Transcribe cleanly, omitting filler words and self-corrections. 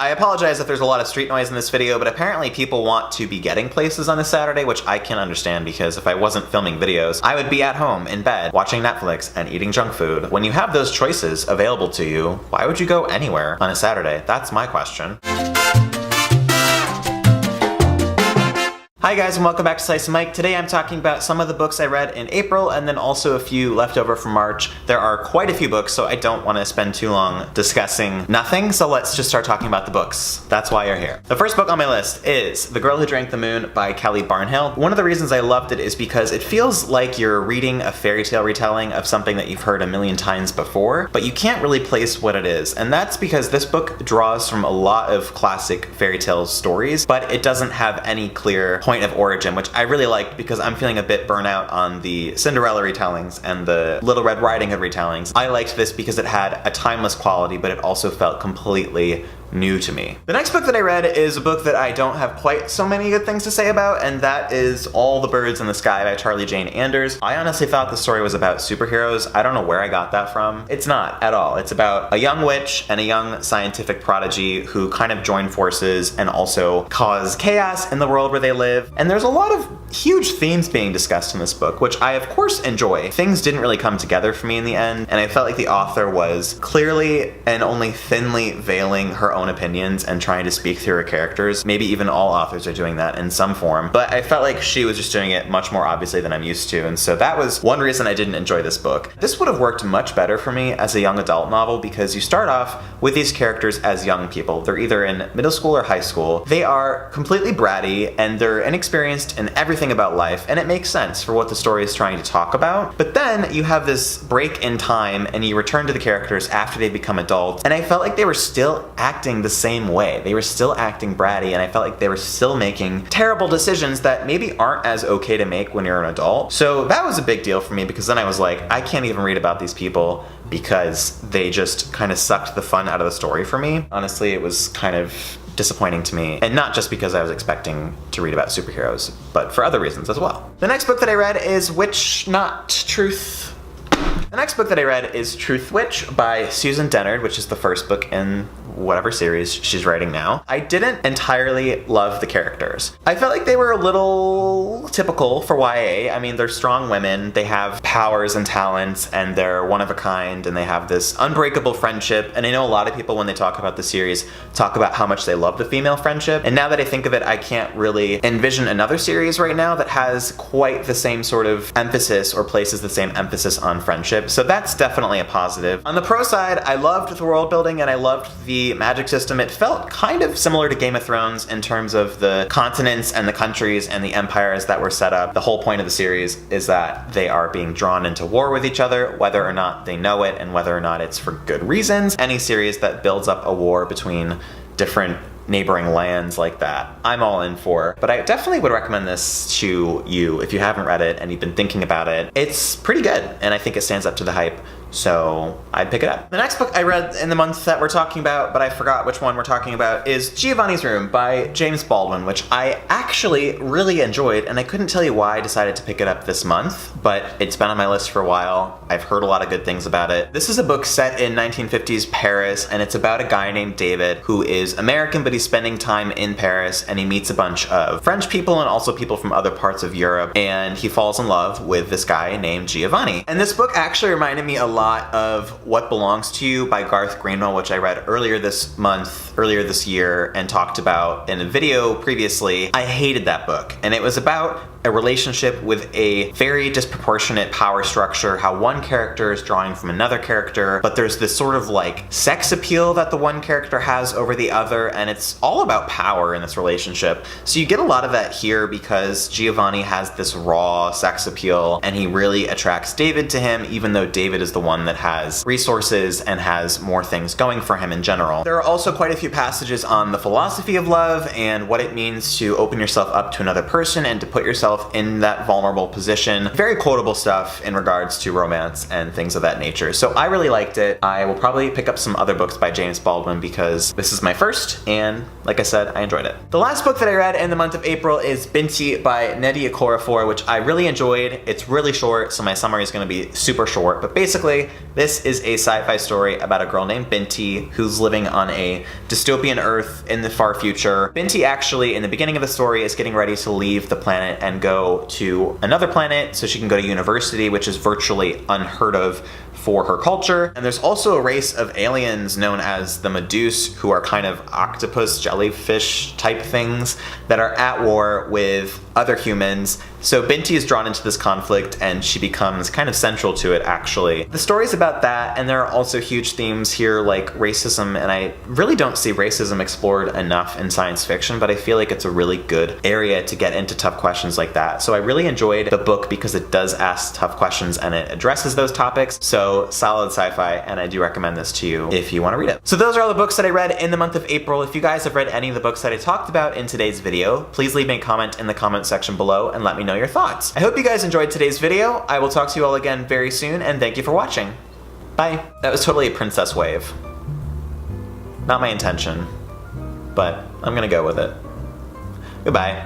I apologize if there's a lot of street noise in this video, but apparently people want to be getting places on a Saturday, which I can understand because if I wasn't filming videos, I would be at home in bed watching Netflix and eating junk food. When you have those choices available to you, why would you go anywhere on a Saturday? That's my question. Hi guys and welcome back to Slice of Mike. Today I'm talking about some of the books I read in April and then also a few left over from March. There are quite a few books, so I don't want to spend too long discussing nothing, so let's just start talking about the books. That's why you're here. The first book on my list is The Girl Who Drank the Moon by Kelly Barnhill. One of the reasons I loved it is because it feels like you're reading a fairy tale retelling of something that you've heard a million times before, but you can't really place what it is. And that's because this book draws from a lot of classic fairy tale stories, but it doesn't have any clear point of origin, which I really liked because I'm feeling a bit burnout on the Cinderella retellings and the Little Red Riding Hood retellings. I liked this because it had a timeless quality, but it also felt completely new to me. The next book that I read is a book that I don't have quite so many good things to say about, and that is All the Birds in the Sky by Charlie Jane Anders. I honestly thought the story was about superheroes. I don't know where I got that from. It's not at all. It's about a young witch and a young scientific prodigy who kind of join forces and also cause chaos in the world where they live. And there's a lot of huge themes being discussed in this book, which I of course enjoy. Things didn't really come together for me in the end, and I felt like the author was clearly and only thinly veiling her own opinions and trying to speak through her characters. Maybe even all authors are doing that in some form, but I felt like she was just doing it much more obviously than I'm used to, and so that was one reason I didn't enjoy this book. This would have worked much better for me as a young adult novel because you start off with these characters as young people. They're either in middle school or high school. They are completely bratty and they're inexperienced in everything about life, and it makes sense for what the story is trying to talk about. But then you have this break in time and you return to the characters after they become adults, and I felt like they were still acting the same way. They were still acting bratty, and I felt like they were still making terrible decisions that maybe aren't as okay to make when you're an adult. So that was a big deal for me because then I was like, I can't even read about these people because they just kind of sucked the fun out of the story for me. Honestly, it was kind of disappointing to me, and not just because I was expecting to read about superheroes, but for other reasons as well. The next book that I read is Witch Not Truth. The next book that I read is Truth Witch by Susan Dennard, which is the first book in whatever series she's writing now. I didn't entirely love the characters. I felt like they were a little typical for YA. I mean, they're strong women, they have powers and talents, and they're one of a kind, and they have this unbreakable friendship. And I know a lot of people, when they talk about the series, talk about how much they love the female friendship. And now that I think of it, I can't really envision another series right now that has quite the same sort of emphasis or places the same emphasis on friendship. So that's definitely a positive. On the pro side, I loved the world building and I loved the magic system. It felt kind of similar to Game of Thrones in terms of the continents and the countries and the empires that were set up. The whole point of the series is that they are being drawn into war with each other, whether or not they know it and whether or not it's for good reasons. Any series that builds up a war between different neighboring lands like that, I'm all in for. But I definitely would recommend this to you if you haven't read it and you've been thinking about it. It's pretty good, and I think it stands up to the hype, so I'd pick it up. The next book I read in the month that we're talking about, but I forgot which one we're talking about, is Giovanni's Room by James Baldwin, which I actually really enjoyed, and I couldn't tell you why I decided to pick it up this month, but it's been on my list for a while. I've heard a lot of good things about it. This is a book set in 1950s Paris, and it's about a guy named David who is American, but he's spending time in Paris, and he meets a bunch of French people and also people from other parts of Europe, and he falls in love with this guy named Giovanni. And this book actually reminded me a lot of What Belongs to You by Garth Greenwell, which I read earlier this year, and talked about in a video previously. I hated that book, and it was about a relationship with a very disproportionate power structure, how one character is drawing from another character, but there's this sort of like sex appeal that the one character has over the other, and it's all about power in this relationship. So you get a lot of that here because Giovanni has this raw sex appeal, and he really attracts David to him, even though David is the one that has resources and has more things going for him in general. There are also quite a few passages on the philosophy of love and what it means to open yourself up to another person and to put yourself yourself in that vulnerable position. Very quotable stuff in regards to romance and things of that nature. So I really liked it. I will probably pick up some other books by James Baldwin because this is my first, and like I said, I enjoyed it. The last book that I read in the month of April is Binky by Nnedi Okorafor, which I really enjoyed. It's really short, so my summary is going to be super short, but basically this is a sci-fi story about a girl named Binky who's living on a dystopian Earth in the far future. Binky actually, in the beginning of the story, is getting ready to leave the planet and go to another planet so she can go to university, which is virtually unheard of for her culture. And there's also a race of aliens known as the Medusa, who are kind of octopus, jellyfish type things that are at war with other humans. So Binky is drawn into this conflict and she becomes kind of central to it, actually. The story's about that, and there are also huge themes here like racism, and I really don't see racism explored enough in science fiction, but I feel like it's a really good area to get into tough questions like that. So I really enjoyed the book because it does ask tough questions and it addresses those topics. So solid sci-fi, and I do recommend this to you if you want to read it. So those are all the books that I read in the month of April. If you guys have read any of the books that I talked about in today's video, please leave me a comment in the comment section below and let me know your thoughts. I hope you guys enjoyed today's video. I will talk to you all again very soon, and thank you for watching. Bye. That was totally a princess wave. Not my intention, but I'm gonna go with it. Goodbye.